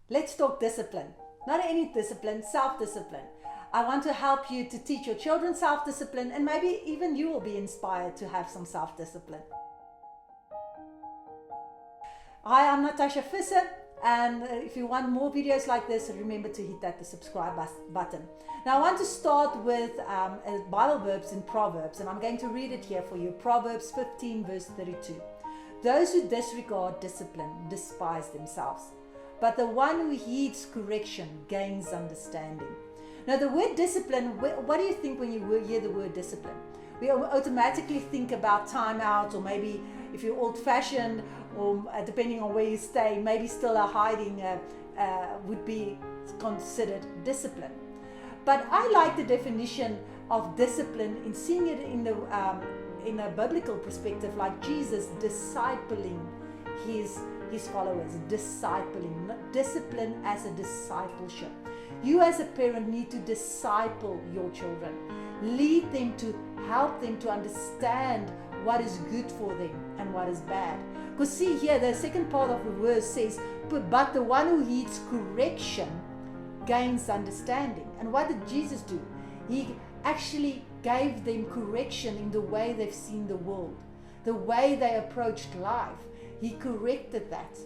Let's talk discipline. Not any discipline, self-discipline. I want to help you to teach your children self-discipline, and maybe even you will be inspired to have some self-discipline. Hi, I'm Natasha Visser, and if you want more videos like this, remember to hit that subscribe button. Now I want to start with Bible verbs in Proverbs, and I'm going to read it here for you. Proverbs 15 verse 32. Those who disregard discipline despise themselves, but the one who heeds correction gains understanding. Now the word discipline, what do you think when you hear the word discipline? We automatically think about time out, or maybe if you're old-fashioned, or depending on where you stay, maybe still a hiding would be considered discipline. But I like the definition of discipline in seeing it in a biblical perspective, like Jesus discipling his followers, discipline as a discipleship. You as a parent need to disciple your children, lead them, to help them to understand what is good for them and what is bad. Because see here, the second part of the verse says, but the one who heeds correction gains understanding. And what did Jesus do? He actually gave them correction in the way they've seen the world, the way they approached life. He corrected that.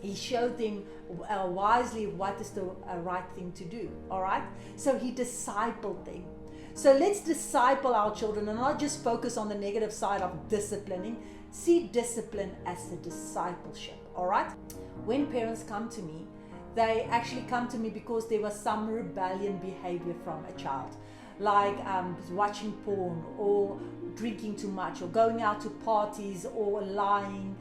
He showed them wisely what is the right thing to do. All right? So he discipled them. So let's disciple our children and not just focus on the negative side of disciplining. See discipline as a discipleship. All right? When parents come to me, they actually come to me because there was some rebellion behavior from a child, like watching porn or drinking too much or going out to parties or lying,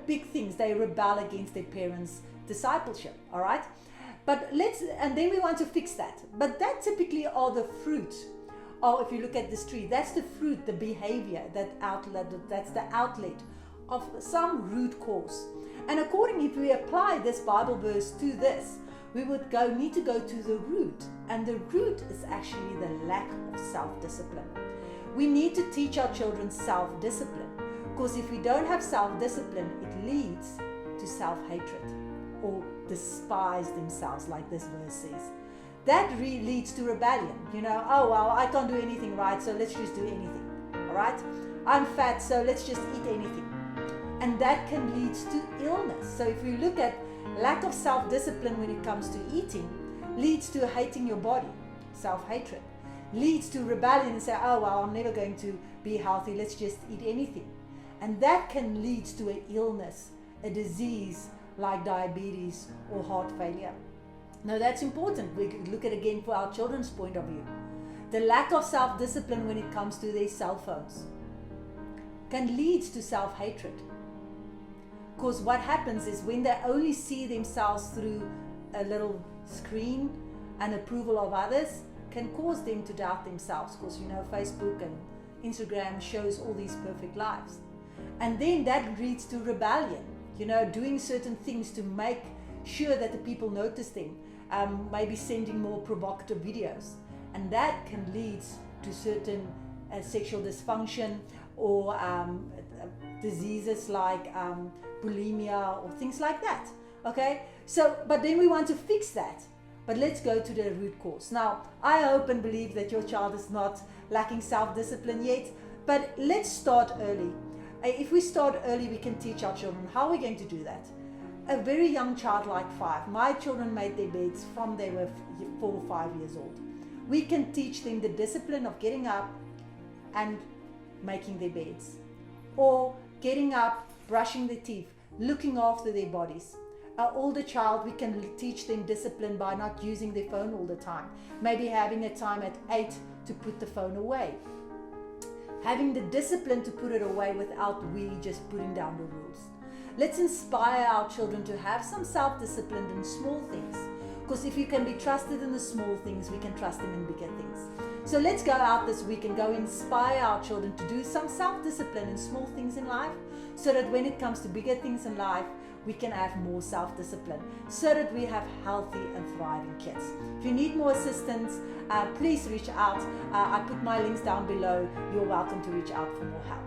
big things. They rebel against their parents' discipleship. All right, and then we want to fix that. But that typically are the fruit. Or if you look at this tree, that's the fruit, the behavior, that's the outlet of some root cause. And if we apply this Bible verse to this, we would need to go to the root. And the root is actually the lack of self-discipline. We need to teach our children self-discipline, because if we don't have self-discipline, it leads to self-hatred or despise themselves, like this verse says. That leads to rebellion. Oh, well, I can't do anything right, so let's just do anything. All right? I'm fat, so let's just eat anything. And that can lead to illness. So if you look at lack of self-discipline when it comes to eating, leads to hating your body, self-hatred. Leads to rebellion and say, oh, well, I'm never going to be healthy, let's just eat anything. And that can lead to an illness, a disease like diabetes or heart failure. Now that's important. We could look at again for our children's point of view. The lack of self-discipline when it comes to their cell phones can lead to self-hatred. Because what happens is when they only see themselves through a little screen and approval of others, can cause them to doubt themselves. Because Facebook and Instagram shows all these perfect lives. And then that leads to rebellion, doing certain things to make sure that the people notice them, maybe sending more provocative videos. And that can lead to certain sexual dysfunction or diseases like bulimia or things like that. Okay, but then we want to fix that. But let's go to the root cause. Now, I hope and believe that your child is not lacking self-discipline yet, but let's start early. If we start early, we can teach our children. How are we going to do that? A very young child like 5. My children made their beds from they were 4 or 5 years old. We can teach them the discipline of getting up and making their beds, or getting up, brushing their teeth, looking after their bodies. Our older child, we can teach them discipline by not using their phone all the time. Maybe having a time at 8 to put the phone away. Having the discipline to put it away without really just putting down the rules. Let's inspire our children to have some self-discipline in small things. Because if you can be trusted in the small things, we can trust them in bigger things. So let's go out this week and go inspire our children to do some self-discipline in small things in life, so that when it comes to bigger things in life, we can have more self-discipline, so that we have healthy and thriving kids. If you need more assistance, please reach out. I put my links down below. You're welcome to reach out for more help.